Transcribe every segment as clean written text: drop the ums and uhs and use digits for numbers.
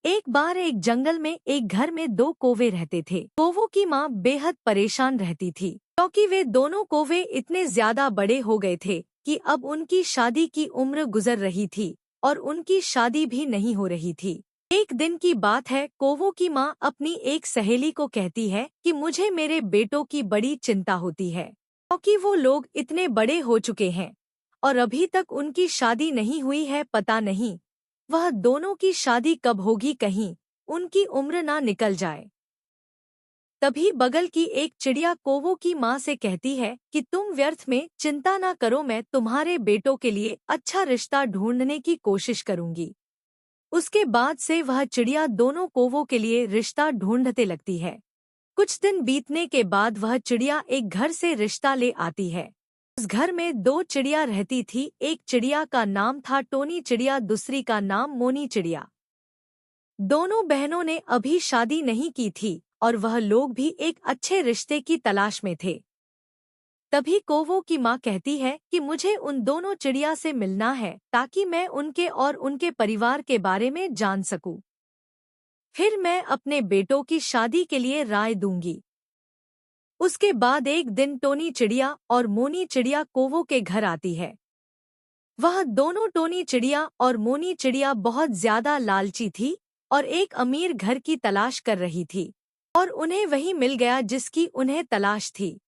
एक बार एक जंगल में एक घर में दो कौवे रहते थे। कौवों की माँ बेहद परेशान रहती थी क्योंकि वे दोनों कौवे इतने ज्यादा बड़े हो गए थे कि अब उनकी शादी की उम्र गुजर रही थी और उनकी शादी भी नहीं हो रही थी। एक दिन की बात है, कौवों की माँ अपनी एक सहेली को कहती है कि मुझे मेरे बेटों की बड़ी चिंता होती है क्योंकि वो लोग इतने बड़े हो चुके हैं और अभी तक उनकी शादी नहीं हुई है। पता नहीं वह दोनों की शादी कब होगी, कहीं उनकी उम्र ना निकल जाए। तभी बगल की एक चिड़िया कौवों की माँ से कहती है कि तुम व्यर्थ में चिंता ना करो, मैं तुम्हारे बेटों के लिए अच्छा रिश्ता ढूंढने की कोशिश करूंगी। उसके बाद से वह चिड़िया दोनों कौवों के लिए रिश्ता ढूंढते लगती है। कुछ दिन बीतने के बाद वह चिड़िया एक घर से रिश्ता ले आती है। उस घर में दो चिड़िया रहती थी। एक चिड़िया का नाम था टोनी चिड़िया, दूसरी का नाम मोनी चिड़िया। दोनों बहनों ने अभी शादी नहीं की थी और वह लोग भी एक अच्छे रिश्ते की तलाश में थे। तभी कौवों की माँ कहती है कि मुझे उन दोनों चिड़िया से मिलना है ताकि मैं उनके और उनके परिवार के बारे में जान सकूं। फिर मैं अपने बेटों की शादी के लिए राय दूंगी। उसके बाद एक दिन टोनी चिड़िया और मोनी चिड़िया कौवों के घर आती है। वह दोनों, टोनी चिड़िया और मोनी चिड़िया, बहुत ज्यादा लालची थी और एक अमीर घर की तलाश कर रही थी और उन्हें वही मिल गया जिसकी उन्हें तलाश थी।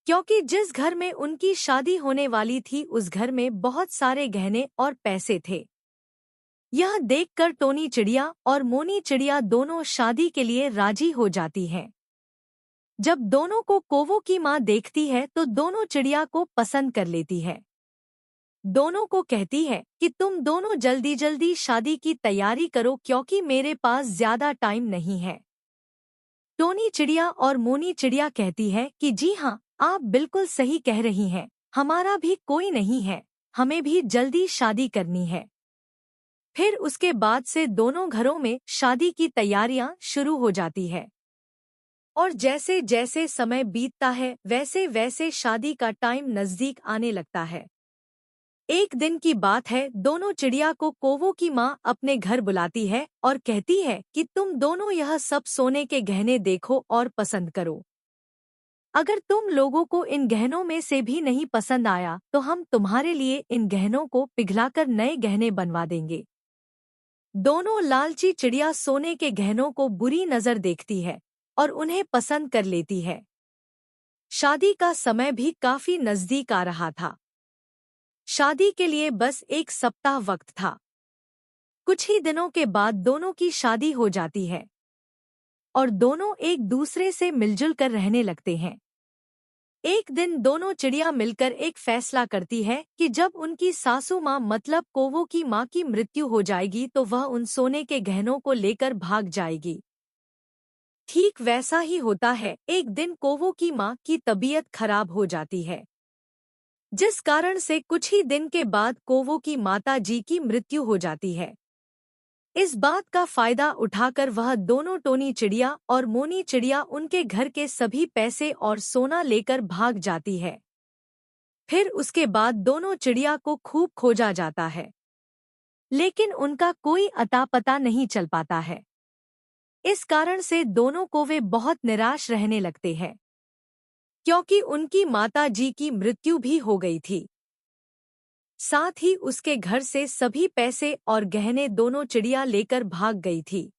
क्योंकि जिस घर में उनकी शादी होने वाली थी उस घर में बहुत सारे गहने और पैसे थे। यह देखकर टोनी चिड़िया और मोनी चिड़िया दोनों शादी के लिए राजी हो जाती हैं। जब दोनों को कौवों की माँ देखती है तो दोनों चिड़िया को पसंद कर लेती है। दोनों को कहती है कि तुम दोनों जल्दी जल्दी शादी की तैयारी करो क्योंकि मेरे पास ज्यादा टाइम नहीं है। टोनी चिड़िया और मोनी चिड़िया कहती है कि जी हाँ, आप बिल्कुल सही कह रही हैं, हमारा भी कोई नहीं है, हमें भी जल्दी शादी करनी है। फिर उसके बाद से दोनों घरों में शादी की तैयारियां शुरू हो जाती है और जैसे जैसे समय बीतता है वैसे वैसे शादी का टाइम नजदीक आने लगता है। एक दिन की बात है, दोनों चिड़िया को कौवों की माँ अपने घर बुलाती है और कहती है कि तुम दोनों यह सब सोने के गहने देखो और पसंद करो। अगर तुम लोगों को इन गहनों में से भी नहीं पसंद आया तो हम तुम्हारे लिए इन गहनों को पिघलाकर नए गहने बनवा देंगे। दोनों लालची चिड़िया सोने के गहनों को बुरी नजर देखती है और उन्हें पसंद कर लेती है। शादी का समय भी काफी नजदीक आ रहा था। शादी के लिए बस एक सप्ताह वक्त था। कुछ ही दिनों के बाद दोनों की शादी हो जाती है और दोनों एक दूसरे से मिलजुल कर रहने लगते हैं। एक दिन दोनों चिड़िया मिलकर एक फैसला करती है कि जब उनकी सासू माँ मतलब कौवों की माँ की मृत्यु हो जाएगी तो वह उन सोने के गहनों को लेकर भाग जाएगी। ठीक वैसा ही होता है। एक दिन कौवों की माँ की तबीयत खराब हो जाती है जिस कारण से कुछ ही दिन के बाद कौवों की माता जी की मृत्यु हो जाती है। इस बात का फायदा उठाकर वह दोनों, टोनी चिड़िया और मोनी चिड़िया, उनके घर के सभी पैसे और सोना लेकर भाग जाती है। फिर उसके बाद दोनों चिड़िया को खूब खोजा जाता है लेकिन उनका कोई अता पता नहीं चल पाता है। इस कारण से दोनों कौवे बहुत निराश रहने लगते हैं क्योंकि उनकी माता जी की मृत्यु भी हो गई थी। साथ ही उसके घर से सभी पैसे और गहने दोनों चिड़िया लेकर भाग गई थी।